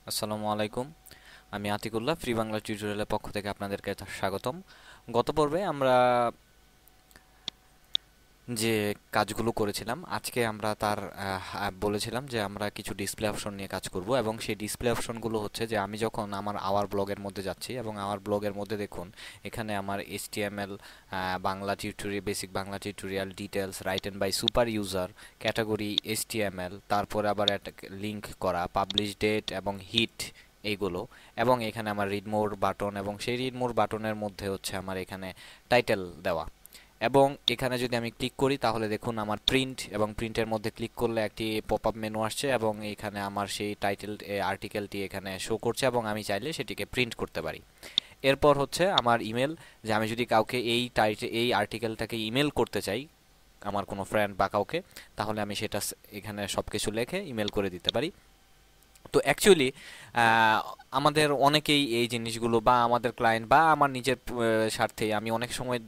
আসসালামু আলাইকুম। আমি আতিকুল্লাহ, ফ্রি বাংলা টিউটোরিয়ালের পক্ষ থেকে আপনাদেরকে স্বাগতম। গত পর্বে আমরা যে কাজগুলো করেছিলাম, আজকে আমরা তার বলেছিলাম যে আমরা কিছু ডিসপ্লে অপশন নিয়ে কাজ করব, এবং সেই ডিসপ্লে অপশনগুলো হচ্ছে যে আমি যখন আমার আওয়ার ব্লগের মধ্যে যাচ্ছি, এবং আওয়ার ব্লগের মধ্যে দেখুন এখানে আমার HTML, Bangla tutorial, basic Bangla tutorial, details, written by super user, category HTML, তারপরে আবার একটা লিঙ্ক করা, পাবলিশ ডেট এবং হিট, এইগুলো। এবং এখানে আমার রিড মোর বাটন, এবং সেই রিড মোর বাটনের মধ্যে হচ্ছে আমার এখানে টাইটেল দেওয়া। এবং এখানে যদি আমি ক্লিক করি তাহলে দেখুন আমার প্রিন্ট, এবং প্রিন্টের মধ্যে ক্লিক করলে একটি পপ আপ মেনু আসছে, এবং এখানে আমার সেই টাইটেল আর্টিকেলটি এখানে শো করছে, এবং আমি চাইলে সেটিকে প্রিন্ট করতে পারি। এরপর হচ্ছে আমার ইমেল, যে আমি যদি কাউকে এই আর্টিকেলটাকে ইমেল করতে চাই, আমার কোনো ফ্রেন্ড বা কাউকে, তাহলে আমি সেটা এখানে সব কিছু লিখে ইমেল করে দিতে পারি। তো অ্যাকচুয়ালি আমাদের অনেকেই এই জিনিসগুলো, বা আমাদের ক্লায়েন্ট বা আমার নিজের স্বার্থে আমি অনেক সময়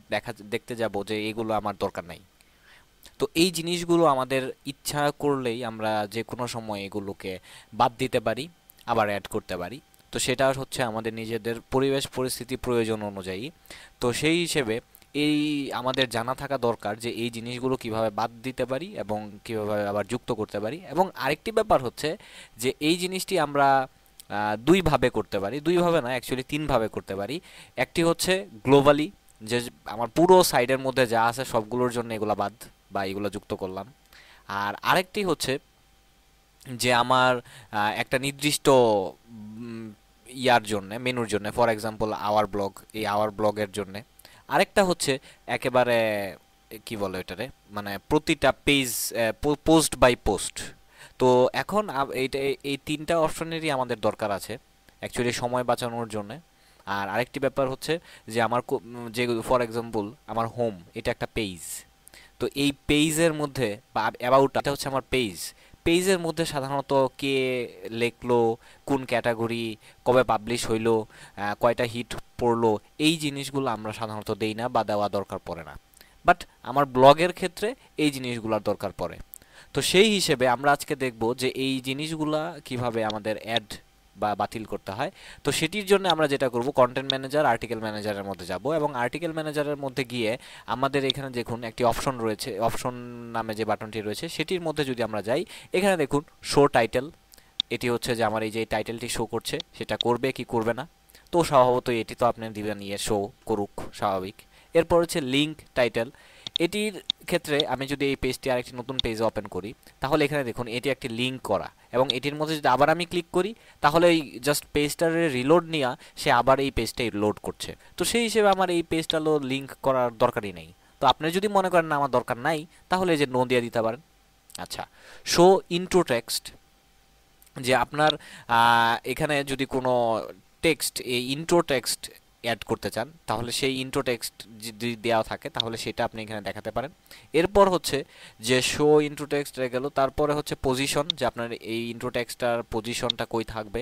দেখতে যাব যে এগুলো আমার দরকার নাই। তো এই জিনিসগুলো আমাদের ইচ্ছা করলেই আমরা যে কোনো সময় এগুলোকে বাদ দিতে পারি, আবার অ্যাড করতে পারি। তো সেটা হচ্ছে আমাদের নিজেদের পরিবেশ পরিস্থিতি প্রয়োজন অনুযায়ী। তো সেই হিসেবে এই আমাদের জানা থাকা দরকার যে এই জিনিসগুলো কিভাবে বাদ দিতে পারি এবং কিভাবে আবার যুক্ত করতে পারি। এবং আরেকটি ব্যাপার হচ্ছে যে এই জিনিসটি আমরা দুইভাবে করতে পারি, দুইভাবে না, অ্যাকচুয়ালি তিনভাবে করতে পারি। একটি হচ্ছে গ্লোবালি, যে আমার পুরো সাইডের মধ্যে যা আছে সবগুলোর জন্য এগুলা বাদ বা এগুলো যুক্ত করলাম। আর আরেকটি হচ্ছে যে আমার একটা নির্দিষ্ট ইয়ার জন্য, মেনুর জন্য, ফর এক্সাম্পল আওয়ার ব্লগ, এই আওয়ার ব্লগের জন্য। আরেকটা হচ্ছে একেবারে কি বলে এটারে, মানে প্রতিটা পেজ, পোস্ট বাই পোস্ট। তো এখন এইটা এই তিনটা অপশনেরই আমাদের দরকার আছে অ্যাকচুয়ালি সময় বাঁচানোর জন্য। আর আরেকটি ব্যাপার হচ্ছে যে আমার যে ফর এক্সাম্পল আমার হোম, এটা একটা পেজ। তো এই পেজের মধ্যে বা অ্যাবাউট, এটা হচ্ছে আমার পেজ। পেজের মধ্যে সাধারণত কে লেখলো, কোন ক্যাটাগরি, কবে পাবলিশ হইলো, কয়টা হিট পড়লো, এই জিনিসগুলো আমরা সাধারণত দেই না বা দেওয়া দরকার পড়ে না। বাট আমার ব্লগের ক্ষেত্রে এই জিনিসগুলোর দরকার পড়ে। তো সেই হিসেবে আমরা আজকে দেখব যে এই জিনিসগুলা কিভাবে আমাদের অ্যাড বা বাতিল করতে হয়। তো সেটির জন্য আমরা যেটা করব, কন্টেন্ট ম্যানেজার, আর্টিকেল ম্যানেজারের মধ্যে যাব, এবং আর্টিকেল ম্যানেজারের মধ্যে গিয়ে আমাদের এখানে দেখুন একটি অপশন রয়েছে, অপশন নামে যে বাটনটি রয়েছে সেটির মধ্যে যদি আমরা যাই, এখানে দেখুন শো টাইটেল। এটি হচ্ছে যে আমার এই যে টাইটেলটি শো করছে সেটা করবে কি করবে না। তো স্বভাবতই এটি তো আপনি দিবেন ইয়ে শো করুক, স্বাভাবিক। এরপর হচ্ছে লিঙ্ক টাইটেল। এটির ক্ষেত্রে আমি যদি এই পেজটি আরেকটি নতুন পেজ ওপেন করি, তাহলে এখানে দেখুন এটি একটি লিঙ্ক করা, এবং এটির মধ্যে যদি আবার আমি ক্লিক করি তাহলে এই জাস্ট পেজটার রিলোড নিয়ে সে আবার এই পেজটাই লোড করছে। তো সেই হিসেবে আমার এই পেজটা লিঙ্ক করার দরকারই নেই। তো আপনি যদি মনে করেন না আমার দরকার নাই, তাহলে এই যে নো দিয়ে দিতে পারেন। আচ্ছা, শো ইন্ট্রো টেক্সট, যে আপনার এখানে যদি কোনো টেক্সট, এই ইন্ট্রো টেক্সট অ্যাড করতে চান, তাহলে সেই ইন্ট্রো টেক্সট যদি দেওয়া থাকে তাহলে সেটা আপনি এখানে দেখাতে পারেন। এরপর হচ্ছে যে শো ইন্ট্রো টেক্সট হয়ে গেল, তারপরে হচ্ছে পজিশন, যে আপনার এই ইন্ট্রো টেক্সটটার পজিশনটা কই থাকবে।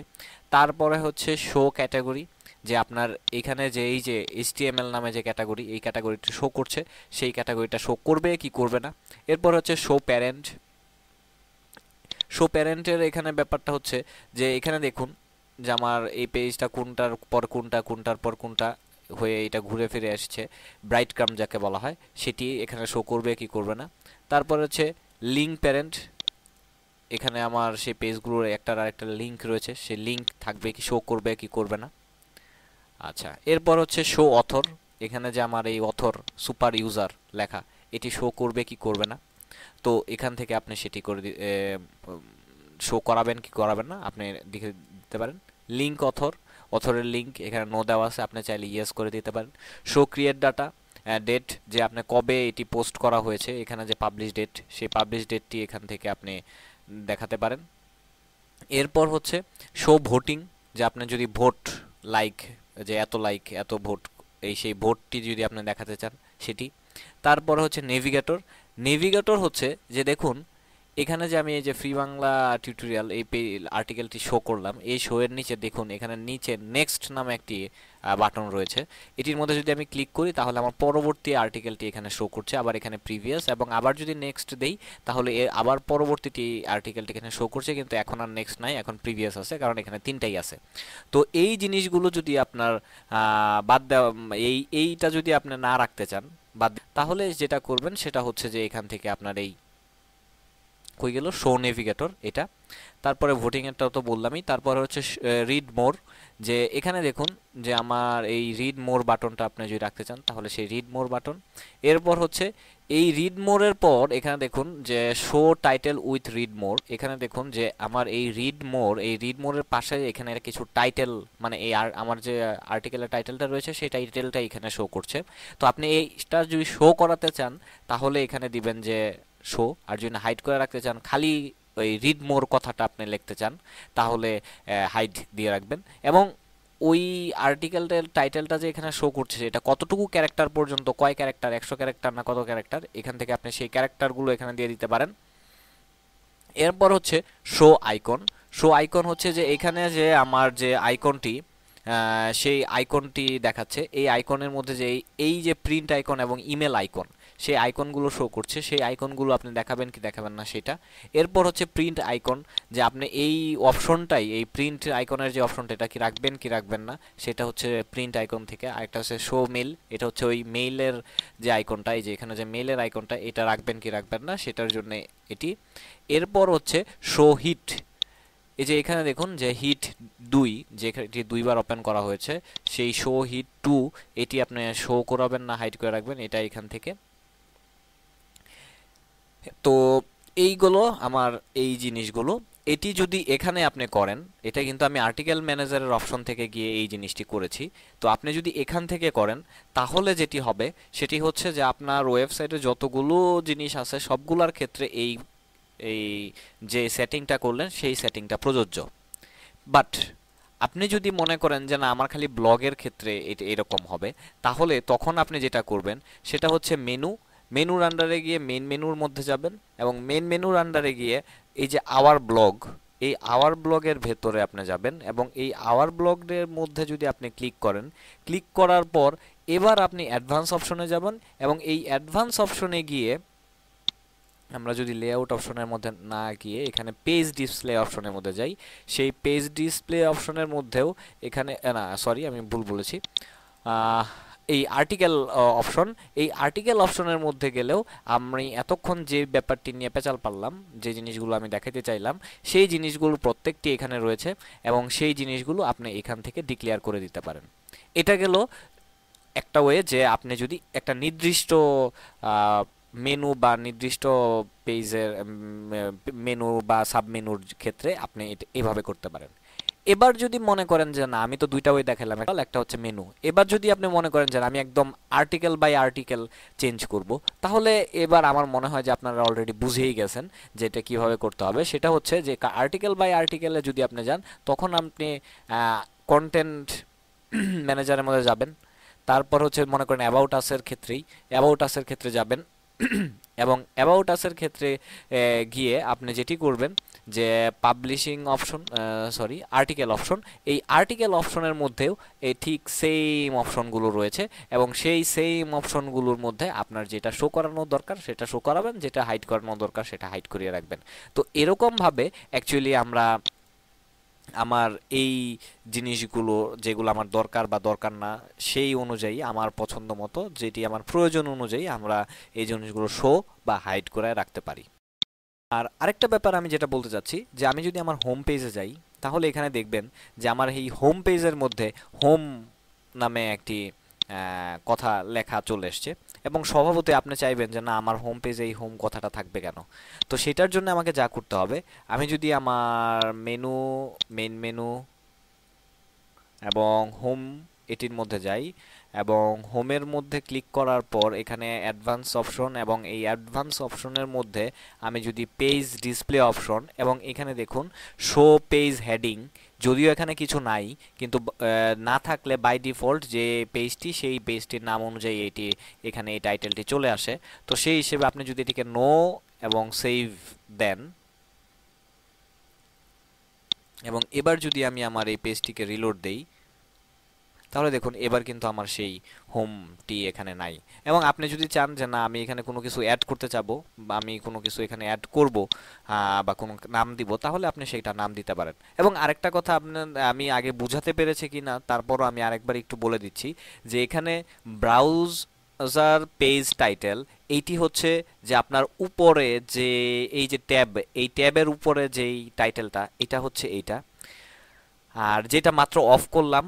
তারপরে হচ্ছে শো ক্যাটাগরি, যে আপনার এখানে যে এই যে HTML নামে যে ক্যাটাগরি, এই ক্যাটাগরিটা শো করছে, সেই ক্যাটাগরিটা শো করবে কি করবে না। এরপর হচ্ছে শো প্যারেন্ট। শো প্যারেন্টের এখানে ব্যাপারটা হচ্ছে যে এখানে দেখুন যে আমার এই পেজটা কোনটার পর কোনটা, কোনটার পর কোনটা হয়ে এটা ঘুরে ফিরে আসছে, ব্রাইট ক্রাম যাকে বলা হয়, সেটি এখানে শো করবে কি করবে না। তারপর হচ্ছে লিঙ্ক প্যারেন্ট, এখানে আমার সেই পেজগুলোর একটার আরেকটা লিঙ্ক রয়েছে, সেই লিঙ্ক থাকবে কি, শো করবে কি করবে না। আচ্ছা, এরপর হচ্ছে শো অথর, এখানে যে আমার এই অথর সুপার ইউজার লেখা, এটি শো করবে কি করবে না। তো এখান থেকে আপনি সেটি করে শো করাবেন কি করাবেন না আপনি দেখে দিতে পারেন। লিঙ্ক অথর, অথরের লিঙ্ক এখানে নো দেওয়া আছে, আপনি চাইলে ইয়েস করে দিতে পারেন। শো ক্রিয়েট ডাটা, ডেট, যে আপনি কবে এটি পোস্ট করা হয়েছে, এখানে যে পাবলিশ ডেট, সেই পাবলিশ ডেটটি এখান থেকে আপনি দেখাতে পারেন। এরপর হচ্ছে শো ভোটিং, যে আপনি যদি ভোট, লাইক, যে এত লাইক এত ভোট, এই সেই ভোটটি যদি আপনি দেখাতে চান সেটি। তারপরে হচ্ছে নেভিগেটর। নেভিগেটর হচ্ছে যে দেখুন এখানে যে আমি এই যে ফ্রি বাংলা টিউটোরিয়াল এই আর্টিকেলটি শো করলাম, এই শো এর নিচে দেখুন এখানে নিচে নেক্সট নামে একটি বাটন রয়েছে। এটির মধ্যে যদি আমি ক্লিক করি তাহলে আমার পরবর্তী আর্টিকেলটি এখানে শো করছে, আবার এখানে প্রিভিয়াস, এবং আবার যদি নেক্সট দেই তাহলে আবার পরবর্তীটি আর্টিকেলটি এখানে শো করছে, কিন্তু এখন আর নেক্সট নাই, এখন প্রিভিয়াস আছে, কারণ এখানে তিনটাই আছে। তো এই জিনিসগুলো যদি আপনার বাদ দেওয়া, এইটা যদি আপনি না রাখতে চান বাদ, তাহলে যেটা করবেন সেটা হচ্ছে যে এখান থেকে আপনার এই কই গেল শো নেভিগেটর এটা, তারপরে ভোটিং এরটাও তো বললামই, তারপরে হচ্ছে রিড মোর, যে এখানে দেখুন যে আমার এই রিড মোর বাটনটা আপনি যদি রাখতে চান তাহলে সেই রিড মোর বাটন। এরপর হচ্ছে এই রিড মোরের পর এখানে দেখুন যে show title with read more, এখানে দেখুন যে আমার এই রিড মোরের পাশে এখানে কিছু টাইটেল, মানে এই আমার যে আর্টিকেলের টাইটেলটা রয়েছে সেই টাইটেলটা এখানে শো করছে। তো আপনি এইটা যদি শো করাতে চান তাহলে এখানে দিবেন যে শো, আর যদি হাইড করে রাখতে চান, খালি ওই রিড মোর কথাটা আপনি লিখতে চান তাহলে হাইড দিয়ে রাখবেন। এবং ওই আর্টিকেলটার টাইটেলটা যে এখানে শো করছে এটা কতটুকু ক্যারেক্টার পর্যন্ত, কয় ক্যারেক্টার, 100 ক্যারেক্টার না কত ক্যারেক্টার, এখান থেকে আপনি সেই ক্যারেক্টারগুলো এখানে দিয়ে দিতে পারেন। এরপর হচ্ছে শো আইকন। শো আইকন হচ্ছে যে এখানে যে আমার যে আইকনটি সেই আইকনটি দেখাচ্ছে, এই আইকনের মধ্যে যে এই যে প্রিন্ট আইকন এবং ইমেল আইকন, সেই আইকনগুলো শো করছে, সেই আইকনগুলো আপনি দেখাবেন কি দেখাবেন না সেটা। এরপর হচ্ছে প্রিন্ট আইকন, যে আপনি এই অপশনটাই, এই প্রিন্ট আইকনের যে অপশনটা, এটা কি রাখবেন কি রাখবেন না সেটা হচ্ছে প্রিন্ট আইকন থেকে। আরেকটা হচ্ছে শো মেল, এটা হচ্ছে ওই মেইলের যে আইকনটা, এই যে এখানে যে মেইলের আইকনটা, এটা রাখবেন কি রাখবেন না সেটার জন্য এটি। এরপর হচ্ছে শো হিট, এই যে এখানে দেখুন যে হিট 2, যে এটি দুইবার ওপেন করা হয়েছে, সেই শো হিট 2 এটি আপনি শো করাবেন না হাইড করে রাখবেন, এটা এখান থেকে। তো এইগুলো আমার এই জিনিসগুলো, এটি যদি এখানে আপনি করেন, এটা কিন্তু আমি আর্টিকেল ম্যানেজারের অপশন থেকে গিয়ে এই জিনিসটি করেছি। তো আপনি যদি এখান থেকে করেন তাহলে যেটি হবে সেটি হচ্ছে যে আপনার ওয়েবসাইটে যতগুলো জিনিস আছে সবগুলোর ক্ষেত্রে এই এই যে সেটিংটা করলেন সেই সেটিংটা প্রযোজ্য। বাট আপনি যদি মনে করেন যে না আমার খালি ব্লগের ক্ষেত্রে এটা এরকম হবে, তাহলে তখন আপনি যেটা করবেন সেটা হচ্ছে মেনুর আন্ডারে গিয়ে মেন মেনুর মধ্যে যাবেন, এবং মেন মেনুর আন্ডারে গিয়ে এই যে আওয়ার ব্লগ, এই আওয়ার ব্লগের ভেতরে আপনি যাবেন, এবং এই আওয়ার ব্লগের মধ্যে যদি আপনি ক্লিক করেন, ক্লিক করার পর এবার আপনি অ্যাডভান্স অপশনে যাবেন, এবং এই অ্যাডভান্স অপশনে গিয়ে আমরা যদি লেআউট অপশনের মধ্যে না গিয়ে এখানে পেজ ডিসপ্লে অপশনের মধ্যে যাই, সেই পেজ ডিসপ্লে অপশনের মধ্যেও এখানে না সরি আমি ভুল বলেছি, এই আর্টিকেল অপশন, এই আর্টিকেল অপশনের মধ্যে গেলেও আমি এতক্ষণ যে ব্যাপারটি নিয়ে পেঁচাল পারলাম, যে জিনিসগুলো আমি দেখাতে চাইলাম সেই জিনিসগুলো প্রত্যেকটি এখানে রয়েছে, এবং সেই জিনিসগুলো আপনি এখান থেকে ডিক্লেয়ার করে দিতে পারেন। এটা গেল একটা ওয়ে, যে আপনি যদি একটা নির্দিষ্ট মেনু বা নির্দিষ্ট পেজের মেনু বা সাবমেনুর ক্ষেত্রে আপনি এটা এভাবে করতে পারেন। এবার যদি মনে করেন যে না আমি তো দুইটা ওয়ে দেখালাম, একটা হচ্ছে মেনু, এবার যদি আপনি মনে করেন যে আমি একদম আর্টিকেল বাই আর্টিকেল চেঞ্জ করব, তাহলে এবার আমার মনে হয় যে আপনারা অলরেডি বুঝেই গেছেন যে এটা কীভাবে করতে হবে। সেটা হচ্ছে যে আর্টিকেল বাই আর্টিকেলে যদি আপনি যান তখন আপনি কন্টেন্ট ম্যানেজারের মধ্যে যাবেন, তারপর হচ্ছে মনে করেন অ্যাবাউট আসের ক্ষেত্রে যাবেন, এবং অ্যাবাউট আসের ক্ষেত্রে গিয়ে আপনি যেটি করবেন যে publishing option, sorry article option, এই আর্টিকেল অপশনের মধ্যেও এই ঠিক সেম অপশনগুলো রয়েছে, এবং সেই সেম অপশনগুলোর মধ্যে আপনার যেটা শো করানো দরকার সেটা শো করাবেন, যেটা হাইড করানো দরকার সেটা হাইড করিয়ে রাখবেন। তো এরকমভাবে অ্যাকচুয়ালি আমরা আমার এই জিনিসগুলো যেগুলো আমার দরকার বা দরকার না সেই অনুযায়ী আমার পছন্দ মতো, যেটি আমার প্রয়োজন অনুযায়ী আমরা এই জিনিসগুলো শো বা হাইড করে রাখতে পারি। আর আরেকটা ব্যাপার আমি যেটা বলতে চাচ্ছি, যে আমি যদি আমার হোম পেজে যাই তাহলে এখানে দেখবেন যে আমার এই হোম পেজের মধ্যে হোম নামে একটি কথা লেখা চলে এসছে, এবং স্বভাবতই আপনি চাইবেন যে না আমার হোম পেজে এই হোম কথাটা থাকবে কেন। তো সেটার জন্য আমাকে যা করতে হবে, আমি যদি আমার মেন মেনু এবং হোম এটির মধ্যে যাই, এবং হোমের মধ্যে ক্লিক করার পর এখানে অ্যাডভান্স অপশন, এবং এই অ্যাডভান্স অপশনের মধ্যে আমি যদি পেজ ডিসপ্লে অপশন, এবং এখানে দেখুন শো পেজ হেডিং, যদিও এখানে কিছু নাই কিন্তু না থাকলে বাই ডিফল্ট যে পেজটি সেই পেজটির নাম অনুযায়ী এটি এখানে এই টাইটেলটি চলে আসে। তো সেই হিসেবে আপনি যদি এটিকে নো এবং সেভ দেন এবং এবার যদি আমি আমার এই পেজটিকে রিলোড দেই, তাহলে দেখুন এবার কিন্তু আমার সেই হোমটি এখানে নাই। এবং আপনি যদি চান যে না আমি এখানে কোনো কিছু অ্যাড করতে চাবো বা আমি কোনো কিছু এখানে অ্যাড করব বা কোনো নাম দিব, তাহলে আপনি সেইটা নাম দিতে পারেন। এবং আরেকটা কথা আপনার আমি আগে বুঝাতে পেরেছি কিনা তারপরও আমি আরেকবার একটু বলে দিচ্ছি যে এখানে ব্রাউজার পেজ টাইটেল এইটি হচ্ছে যে আপনার উপরে যে এই যে ট্যাব, এই ট্যাবের উপরে যেই টাইটেলটা এটা হচ্ছে এইটা। আর যেটা মাত্র অফ করলাম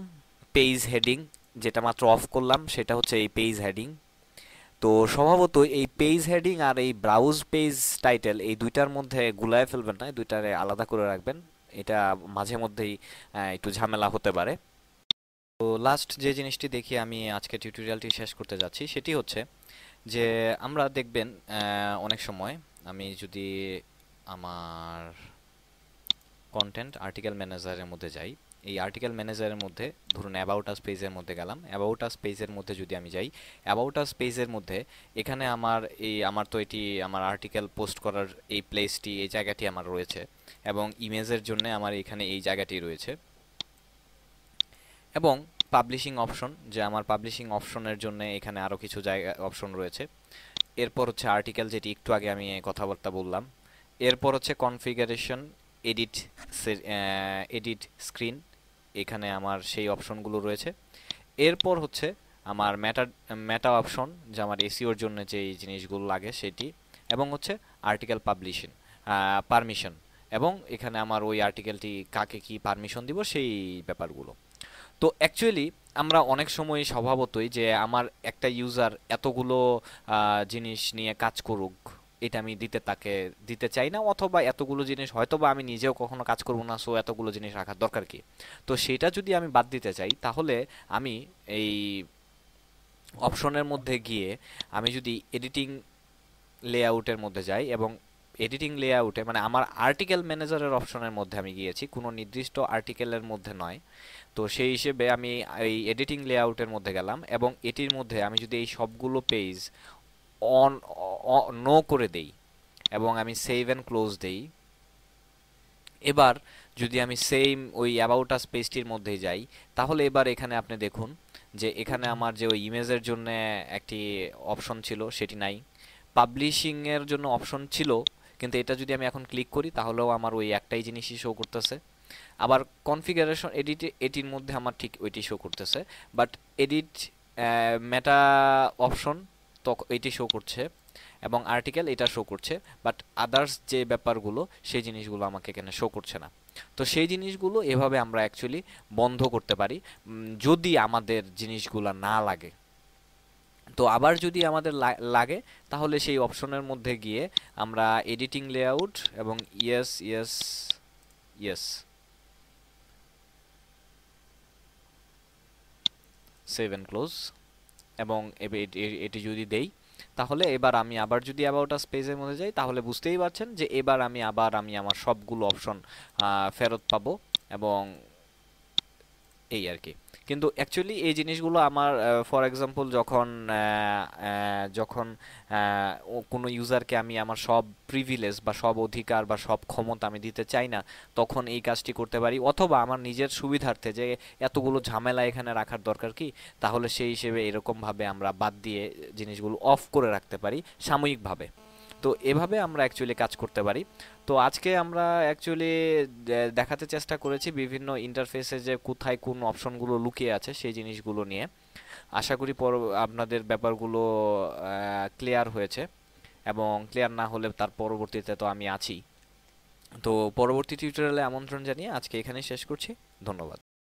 পেজ হেডিং, যেটা মাত্র অফ করলাম সেটা হচ্ছে এই পেজ হেডিং। তো স্বভাবত এই পেজ হেডিং আর এই ব্রাউজ পেজ টাইটেল এই দুইটার মধ্যে গুলায় ফেলবেন না, দুইটারে আলাদা করে রাখবেন। এটা মাঝে মধ্যেই একটু ঝামেলা হতে পারে। তো লাস্ট যে জিনিসটি দেখি আমি আজকে টিউটোরিয়ালটি শেষ করতে যাচ্ছি সেটি হচ্ছে যে আমরা দেখবেন অনেক সময় আমি যদি আমার কন্টেন্ট আর্টিকেল ম্যানেজারের মধ্যে যাই, এই আর্টিকেল ম্যানেজারের মধ্যে ধরুন অ্যাবাউট আস পেজের মধ্যে গেলাম, অ্যাবাউট আস পেজের মধ্যে যদি আমি যাই, অ্যাবাউট আস পেজের মধ্যে এখানে আমার তো এটি আমার আর্টিকেল পোস্ট করার এই প্লেসটি, এই জায়গাটি আমার রয়েছে এবং ইমেজের জন্য আমার এখানে এই জায়গাটি রয়েছে এবং পাবলিশিং অপশন, যে আমার পাবলিশিং অপশনের জন্য এখানে আরও কিছু জায়গা অপশন রয়েছে। এরপর হচ্ছে আর্টিকেল, যেটি একটু আগে আমি কথাবার্তা বললাম। এরপর হচ্ছে কনফিগারেশন, এডিট এডিট স্ক্রিন, এখানে আমার সেই অপশনগুলো রয়েছে। এরপর হচ্ছে আমার মেটা অপশন, যে আমার এসইওর জন্য যে জিনিসগুলো লাগে সেটি, এবং হচ্ছে আর্টিকেল পাবলিশিং পারমিশন, এবং এখানে আমার ওই আর্টিকেলটি কাকে কি পারমিশন দিব সেই ব্যাপারগুলো। তো অ্যাকচুয়ালি আমরা অনেক সময় স্বভাবতই যে আমার একটা ইউজার এতগুলো জিনিস নিয়ে কাজ করুক এটা আমি তাকে দিতে চাই না, অথবা এতগুলো জিনিস হয়তোবা আমি নিজেও কখনো কাজ করব না, সো এতগুলো জিনিস রাখার দরকার কি। তো সেটা যদি আমি বাদ দিতে চাই তাহলে আমি এই অপশনের মধ্যে গিয়ে আমি যদি এডিটিং লেআউটের মধ্যে যাই এবং এডিটিং লেআউটে মানে আমার আর্টিকেল ম্যানেজারের অপশনের মধ্যে আমি গিয়েছি, কোনো নির্দিষ্ট আর্টিকেলের মধ্যে নয়। তো সেই হিসেবে আমি এই এডিটিং লেআউটের মধ্যে গেলাম এবং এটির মধ্যে আমি যদি এই সবগুলো পেজ অন নো করে দেই এবং আমি সেভ অ্যান্ড ক্লোজ দেই, এবার যদি আমি সেম ওই অ্যাবাউট আস পেজটির মধ্যেই যাই, তাহলে এবার এখানে আপনি দেখুন যে এখানে আমার যে ওই ইমেজের জন্য একটি অপশন ছিল সেটি নাই, পাবলিশিং এর জন্য অপশন ছিল কিন্তু এটা যদি আমি এখন ক্লিক করি তাহলেও আমার ওই একটাই জিনিসই শো করতেছে। আবার কনফিগারেশন এটির মধ্যে আমার ঠিক ওইটি শো করতেছে, বাট এডিট মেটা অপশন তো এটি শো করছে এবং আর্টিকেল এটা শো করছে, বাট আদার্স যে ব্যাপারগুলো সেই জিনিসগুলো আমাকে এখানে শো করছে না। তো সেই জিনিসগুলো এভাবে আমরা অ্যাকচুয়ালি বন্ধ করতে পারি যদি আমাদের জিনিসগুলো না লাগে। তো আবার যদি আমাদের লাগে তাহলে সেই অপশনের মধ্যে গিয়ে আমরা এডিটিং লেআউট এবং yes yes yes save and close এবং এটি যদি দেই, তাহলে এবার আমি আবার যদি অ্যাবাউট আস পেজের মধ্যে যাই তাহলে বুঝতেই পারছেন যে এবার আমি আমার সবগুলো অপশন ফেরত পাবো এবং এই আর কি। কিন্তু অ্যাকচুয়ালি এই জিনিসগুলো আমার ফর এক্সাম্পল যখন কোনো ইউজারকে আমি আমার সব প্রিভিলেজ বা সব অধিকার বা সব ক্ষমতা আমি দিতে চাই না, তখন এই কাজটি করতে পারি। অথবা আমার নিজের সুবিধার্থে যে এতগুলো ঝামেলা এখানে রাখার দরকার কি, তাহলে সেই হিসেবে এরকমভাবে আমরা বাদ দিয়ে জিনিসগুলো অফ করে রাখতে পারি সাময়িকভাবে। তো এভাবে আমরা অ্যাকচুয়ালি কাজ করতে পারি। তো আজকে আমরা অ্যাকচুয়ালি দেখাতে চেষ্টা করেছি বিভিন্ন ইন্টারফেসে যে কোথায় কোন অপশনগুলো লুকিয়ে আছে সেই জিনিসগুলো নিয়ে। আশা করি আপনাদের ব্যাপারগুলো ক্লিয়ার হয়েছে, এবং ক্লিয়ার না হলে তার পরবর্তীতে তো আমি আছি। তো পরবর্তী টিউটোরিয়ালে আমন্ত্রণ জানিয়ে আজকে এখানেই শেষ করছি। ধন্যবাদ।